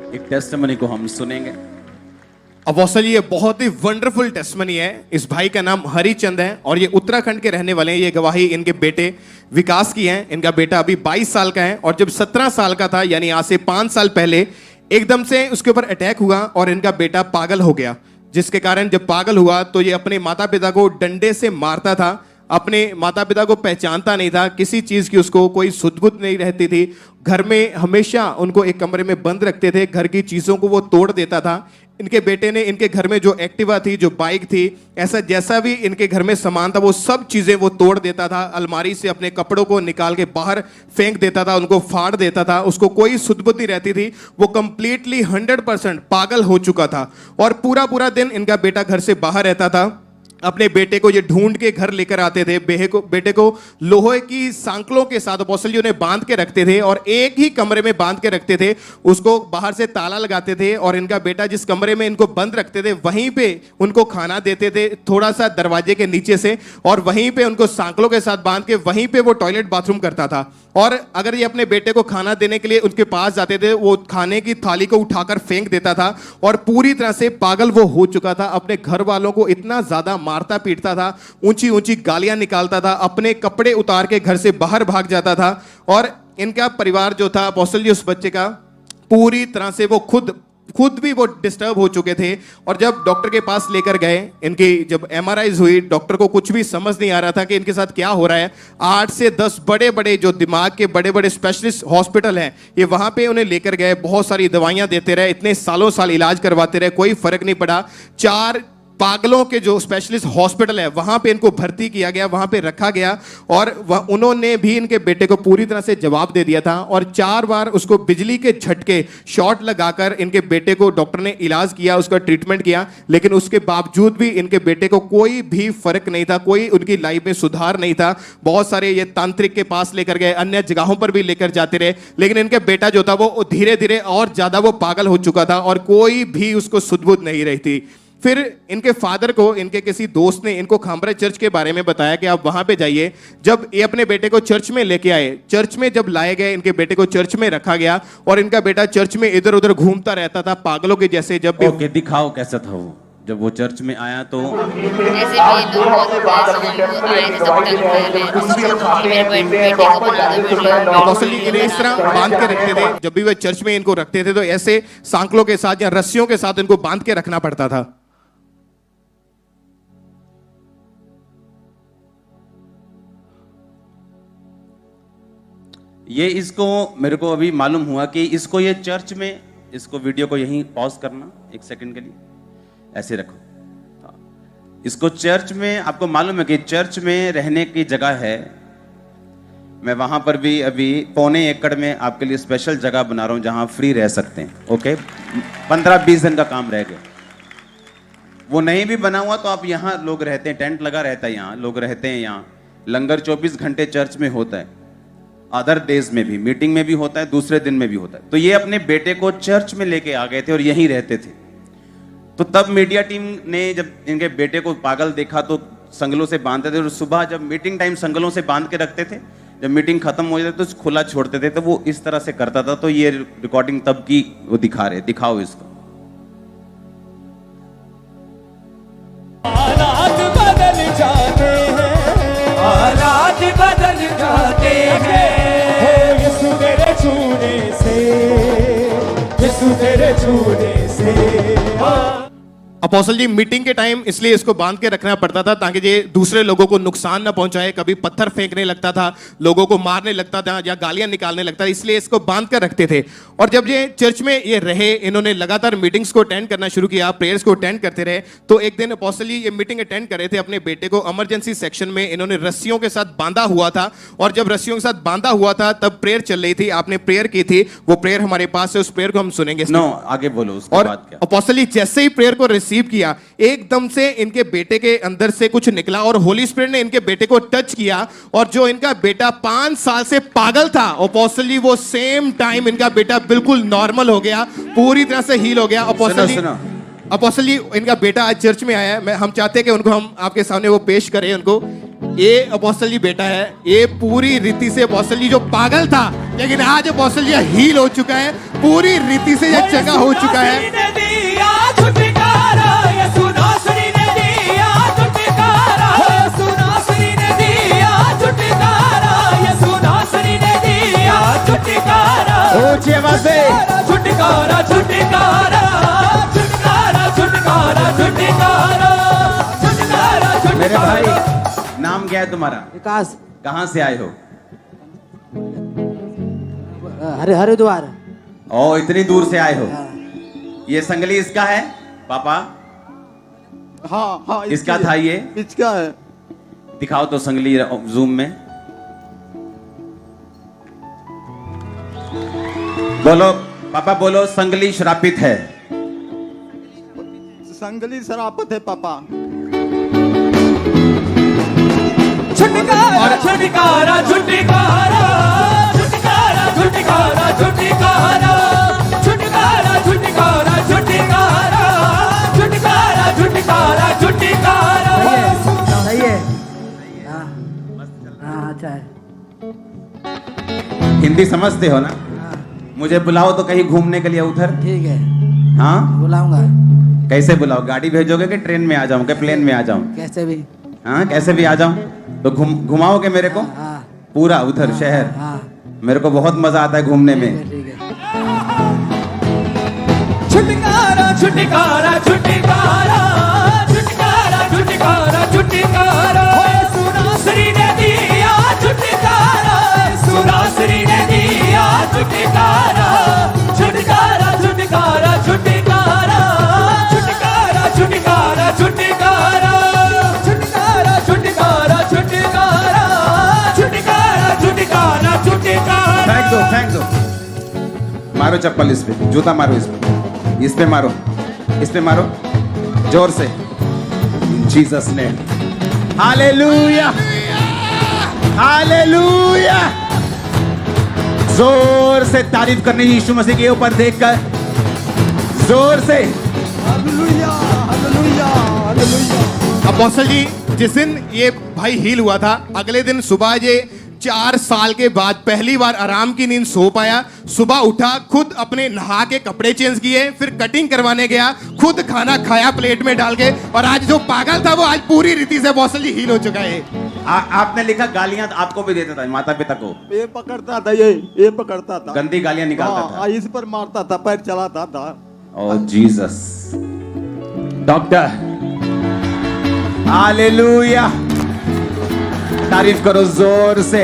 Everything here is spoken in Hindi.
एक टेस्टिमनी को हम सुनेंगे। अपोस्टल ये बहुत ही वंडरफुल टेस्टिमनी है। इस भाई का नाम हरिचंद है और ये उत्तराखंड के रहने वाले हैं। ये गवाही इनके बेटे विकास की है। इनका बेटा अभी 22 साल का है और जब 17 साल का था, यानी आज से 5 साल पहले, एकदम से उसके ऊपर अटैक हुआ और इनका बेटा पागल हो गया। जिसके कारण जब पागल हुआ तो ये अपने माता पिता को डंडे से मारता था, अपने माता पिता को पहचानता नहीं था, किसी चीज की उसको कोई सुध बुध नहीं रहती थी। घर में हमेशा उनको एक कमरे में बंद रखते थे, घर की चीजों को वो तोड़ देता था। इनके बेटे ने इनके घर में जो एक्टिवा थी, जो बाइक थी, ऐसा जैसा भी इनके घर में सामान था वो सब चीजें वो तोड़ देता था। अलमारी से अपने कपड़ों को निकाल के बाहर फेंक देता था, उनको फाड़ देता था। उसको कोई सुध बुध नहीं रहती थी। वो कंप्लीटली 100% पागल हो चुका था और पूरा पूरा दिन इनका बेटा घर से बाहर रहता था। अपने बेटे को ये ढूंढ के घर लेकर आते थे। बेटे को लोहे की सांकलों के साथ अपोस्टल जी उन्हें बांध के रखते थे और एक ही कमरे में बांध के रखते थे। उसको बाहर से ताला लगाते थे और इनका बेटा जिस कमरे में इनको बंद रखते थे वहीं पे उनको खाना देते थे, थोड़ा सा दरवाजे के नीचे से, और वहीं पे उनको सांकलों के साथ बांध के वहीं पे वो टॉयलेट बाथरूम करता था। और अगर ये अपने बेटे को खाना देने के लिए उनके पास जाते थे, वो खाने की थाली को उठाकर फेंक देता था और पूरी तरह से पागल वो हो चुका था। अपने घर वालों को इतना ज्यादा मारता पीटता था, ऊंची ऊंची गालियां निकालता था, अपने कपड़े उतार के घर से बाहर भाग जाता था। और इनका परिवार जो था अपोस्टल जी, उस बच्चे का पूरी तरह से वो खुद भी वो डिस्टर्ब हो चुके थे। और जब डॉक्टर के पास लेकर गए, इनकी जब एमआरआई हुई, डॉक्टर को कुछ भी समझ नहीं आ रहा था कि इनके साथ क्या हो रहा है। 8 से 10 बड़े बड़े जो दिमाग के बड़े बड़े स्पेशलिस्ट हॉस्पिटल हैं, ये वहां पे उन्हें लेकर गए। बहुत सारी दवाइयां देते रहे, इतने सालों साल इलाज करवाते रहे, कोई फर्क नहीं पड़ा। 4 पागलों के जो स्पेशलिस्ट हॉस्पिटल है वहां पे इनको भर्ती किया गया, वहां पे रखा गया और उन्होंने भी इनके बेटे को पूरी तरह से जवाब दे दिया था। और 4 बार उसको बिजली के झटके शॉट लगाकर इनके बेटे को डॉक्टर ने इलाज किया, उसका ट्रीटमेंट किया, लेकिन उसके बावजूद भी इनके बेटे को कोई भी फर्क नहीं था, कोई उनकी लाइफ में सुधार नहीं था। बहुत सारे ये तांत्रिक के पास लेकर गए, अन्य जगहों पर भी लेकर जाते रहे, लेकिन इनके बेटा जो था वो धीरे धीरे और ज्यादा वो पागल हो चुका था और कोई भी उसको सुध-बुध नहीं रही थी। फिर इनके फादर को इनके किसी दोस्त ने इनको खामरा चर्च के बारे में बताया कि आप वहां पे जाइए। जब ये अपने बेटे को चर्च में लेके आए, चर्च में जब लाए गए, इनके बेटे को चर्च में रखा गया और इनका बेटा चर्च में इधर उधर घूमता रहता था पागलों के जैसे। जब भी ओके, दिखाओ कैसा था वो जब वो चर्च में आया तो ऐसे भी लोग बहुत आए थे, सब तंग कर रहे थे कि मेरे बेटे को बना दो। अपोस्टल जी इन्हें इस तरह बांध के रखते थे। जब भी वे चर्च में इनको रखते थे तो ऐसे सांकलों के साथ या रस्सियों के साथ इनको बांध के रखना पड़ता था। ये इसको मेरे को अभी मालूम हुआ कि इसको ये चर्च में, इसको वीडियो को यहीं पॉज करना 1 सेकंड के लिए, ऐसे रखो। हाँ। इसको चर्च में, आपको मालूम है कि चर्च में रहने की जगह है। मैं वहां पर भी अभी 1.25 एकड़ में आपके लिए स्पेशल जगह बना रहा हूं जहां फ्री रह सकते हैं। ओके, 15-20 दिन का काम रह गया। वो नहीं भी बना हुआ तो आप यहाँ लोग रहते हैं, टेंट लगा रहता है, यहाँ लोग रहते हैं। यहाँ लंगर 24 घंटे चर्च में होता है, अदर डेज में भी, मीटिंग में भी होता है, दूसरे दिन में भी होता है। तो ये अपने बेटे को चर्च में लेके आ गए थे और यहीं रहते थे। तो तब मीडिया टीम ने जब इनके बेटे को पागल देखा तो संगलों से बांधते थे और सुबह जब मीटिंग टाइम संगलों से बांध के रखते थे, जब मीटिंग खत्म हो जाती तो खुला छोड़ते थे। तो वो इस तरह से करता था। तो ये रिकॉर्डिंग तब की वो दिखा रहे, दिखाओ इसको। हालात बदल जाते हैं, हालात बदल जाते हैं, यीशु तेरे छूने से, यीशु तेरे छूने से। अपोस्टल जी मीटिंग के टाइम इसलिए इसको बांध के रखना पड़ता था ताकि ये दूसरे लोगों को नुकसान ना पहुंचाए। कभी पत्थर फेंकने लगता था, लोगों को मारने लगता था या गालियां निकालने लगता था, इसलिए इसको बांध कर रखते थे। और जब ये चर्च में ये रहे, इन्होंने लगातार मीटिंग्स को अटेंड करना शुरू किया, प्रेयर्स को अटेंड करते रहे। तो एक दिन अपोस्टल जी ये मीटिंग अटेंड कर रहे थे, अपने बेटे को इमरजेंसी सेक्शन में इन्होंने रस्सियों के साथ बांधा हुआ था। और जब रस्सियों के साथ बांधा हुआ था तब प्रेयर चल रही थी, आपने प्रेयर की थी, वो प्रेयर हमारे पास है, उस प्रेयर को हम सुनेंगे। आगे बोलो उसके और बाद क्या। अपोस्टल जी जैसे ही प्रेयर को रिसीव किया, एकदम से इनके बेटे के अंदर से कुछ निकला और होली स्पिरिट ने इनके बेटे को टच किया। और जो इनका बेटा 5 साल से पागल था, अपोस्टल जी वो सेम टाइम इनका बेटा बिल्कुल नॉर्मल हो गया, पूरी तरह से हील हो गया। अपोस्टल जी इनका बेटा आज चर्च में आया है। हम चाहते हैं कि उनको हम आपके सामने वो पेश करें उनको। ये अपोस्टल जी बेटा है, ये पूरी रीति से अपोस्टल जी जो पागल था, लेकिन आज अपोस्टल जी हील हो चुका है, पूरी रीति से ये चंगा हो चुका है। ऊंची आवाज से छुटकारा छुटकारा छुटकारा छुटकारा छुटकारा छुटकारा मेरे भाई, नाम क्या है तुम्हारा? विकास। कहाँ से आए हो? हरिद्वार। ओ, इतनी दूर से आए हो। ये संगली इसका है पापा? हाँ हाँ इसका था ये? इसका है। दिखाओ तो संगली जूम में। बोलो पापा, बोलो संगली श्रापित है। संगली शरापत है पापा। छुटकारा छुटकारा छुटकारा छुटकारा छुटकारा छुटकारा छुटकारा छुटकारा छुटकारा छुटकारा छुटकारा छुटकारा। सही है। हाँ अच्छा है। हिंदी समझते हो ना? मुझे बुलाओ तो कहीं घूमने के लिए उधर। ठीक है, हाँ, बुलाऊंगा। कैसे बुलाओ? गाड़ी भेजोगे कि ट्रेन में आ जाऊं, कि प्लेन में आ जाऊं? कैसे भी। हाँ, कैसे भी आ जाऊं। तो घुमाओगे मेरे को हाँ पूरा उधर शहर? हाँ मेरे को बहुत मजा आता है घूमने में। ठीक है। छुटकारा छुटकारा छुटकारा छुटकारा छुटकारा छुटकारा सुरासरी ने दिया छुटकारा सुरासरी ने दिया छुटकारा छुटकारा छुटकारा छुटकारा छुटकारा छुटकारा छुटकारा छुटकारा छुटकारा छुटकारा छुटकारा छुटकारा छुटकारा। फेंक दो। मारो चप्पल इस पे, जूता मारो इस पे मारो, इस पे मारो जोर से। जीसस ने। Hallelujah hallelujah. जोर से तारीफ करनी यीशु मसीह के ऊपर देखकर, जोर से। Hallelujah hallelujah hallelujah. अपोस्टल जी जिस दिन ये भाई हील हुआ था, अगले दिन सुबह ये 4 साल के बाद पहली बार आराम की नींद सो पाया। सुबह उठा, खुद अपने नहा के कपड़े चेंज किए, फिर कटिंग करवाने गया, खुद खाना खाया प्लेट में डाल के, और आज जो पागल था वो आज पूरी रीति से अपोस्टल जी हील हो चुका है। आपने लिखा गालियां आपको भी देता था, माता पिता को? ये पकड़ता था, ये पकड़ता था, गंदी गालियां निकालता हाँ, था। इस पर मारता था, पैर चलाता था। ओ जीसस। Doctor, hallelujah. तारीफ करो जोर से।